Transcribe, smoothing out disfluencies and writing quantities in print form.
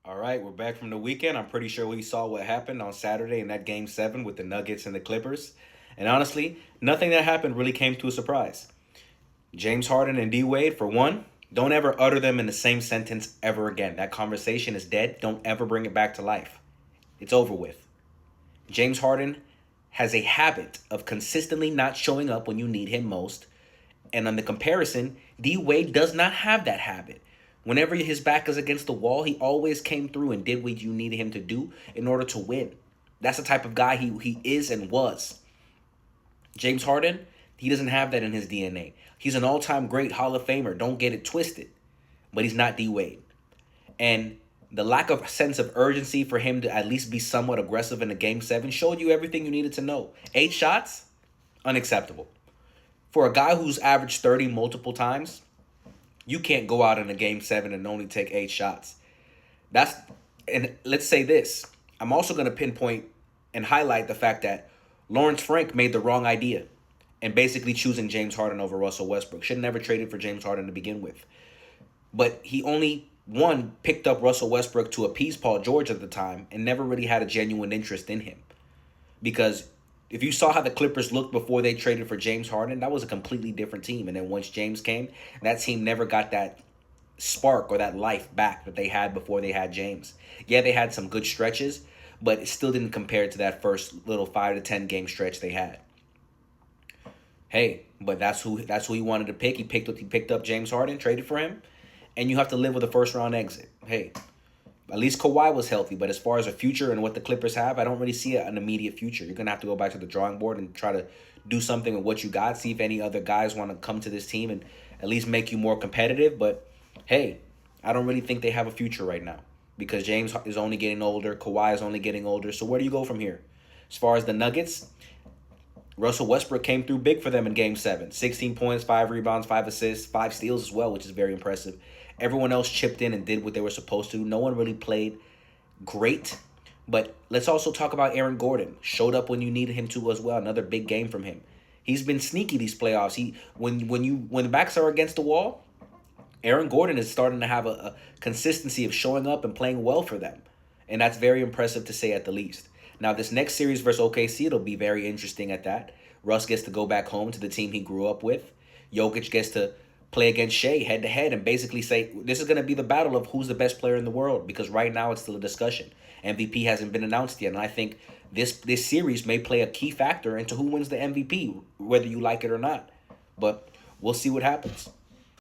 All right, we're back from the weekend. I'm pretty sure we saw what happened on Saturday in that game 7 with the Nuggets and the Clippers. And honestly, nothing that happened really came to a surprise. James Harden and D Wade, for one, don't ever utter them in the same sentence ever again. That conversation is dead. Don't ever bring it back to life. It's over with. James Harden has a habit of consistently not showing up when you need him most. And on the comparison, D Wade does not have that habit. Whenever his back is against the wall, he always came through and did what you needed him to do in order to win. That's the type of guy he is and was. James Harden, he doesn't have that in his DNA. He's an all-time great Hall of Famer. Don't get it twisted. But he's not D Wade. And the lack of sense of urgency for him to at least be somewhat aggressive in a game 7 showed you everything you needed to know. 8 shots? Unacceptable. For a guy who's averaged 30 multiple times, you can't go out in a game 7 and only take 8 shots. That's and let's say this. I'm also going to pinpoint and highlight the fact that Lawrence Frank made the wrong idea and basically choosing James Harden over Russell Westbrook. Should have never traded for James Harden to begin with. But he only one picked up Russell Westbrook to appease Paul George at the time and never really had a genuine interest in him. Because if you saw how the Clippers looked before they traded for James Harden, that was a completely different team. And then once James came, that team never got that spark or that life back that they had before they had James. Yeah, they had some good stretches, but it still didn't compare to that first little 5 to 10 game stretch they had. Hey, but that's who he wanted to pick. He picked up James Harden, traded for him, and you have to live with a first round exit. Hey, at least Kawhi was healthy, but as far as a future and what the Clippers have, I don't really see an immediate future. You're gonna have to go back to the drawing board and try to do something with what you got. See if any other guys want to come to this team and at least make you more competitive. But hey, I don't really think they have a future right now because James is only getting older, Kawhi is only getting older. So where do you go from here? As far as the Nuggets, Russell Westbrook came through big for them in Game 7. 16 points, 5 rebounds, 5 assists, 5 steals as well, which is very impressive. Everyone else chipped in and did what they were supposed to. No one really played great. But let's also talk about Aaron Gordon. Showed up when you needed him to as well. Another big game from him. He's been sneaky these playoffs. When the backs are against the wall, Aaron Gordon is starting to have a consistency of showing up and playing well for them. And that's very impressive to say at the least. Now, this next series versus OKC, it'll be very interesting at that. Russ gets to go back home to the team he grew up with. Jokic gets to play against Shea head-to-head and basically say, this is going to be the battle of who's the best player in the world because right now it's still a discussion. MVP hasn't been announced yet, and I think this series may play a key factor into who wins the MVP, whether you like it or not. But we'll see what happens.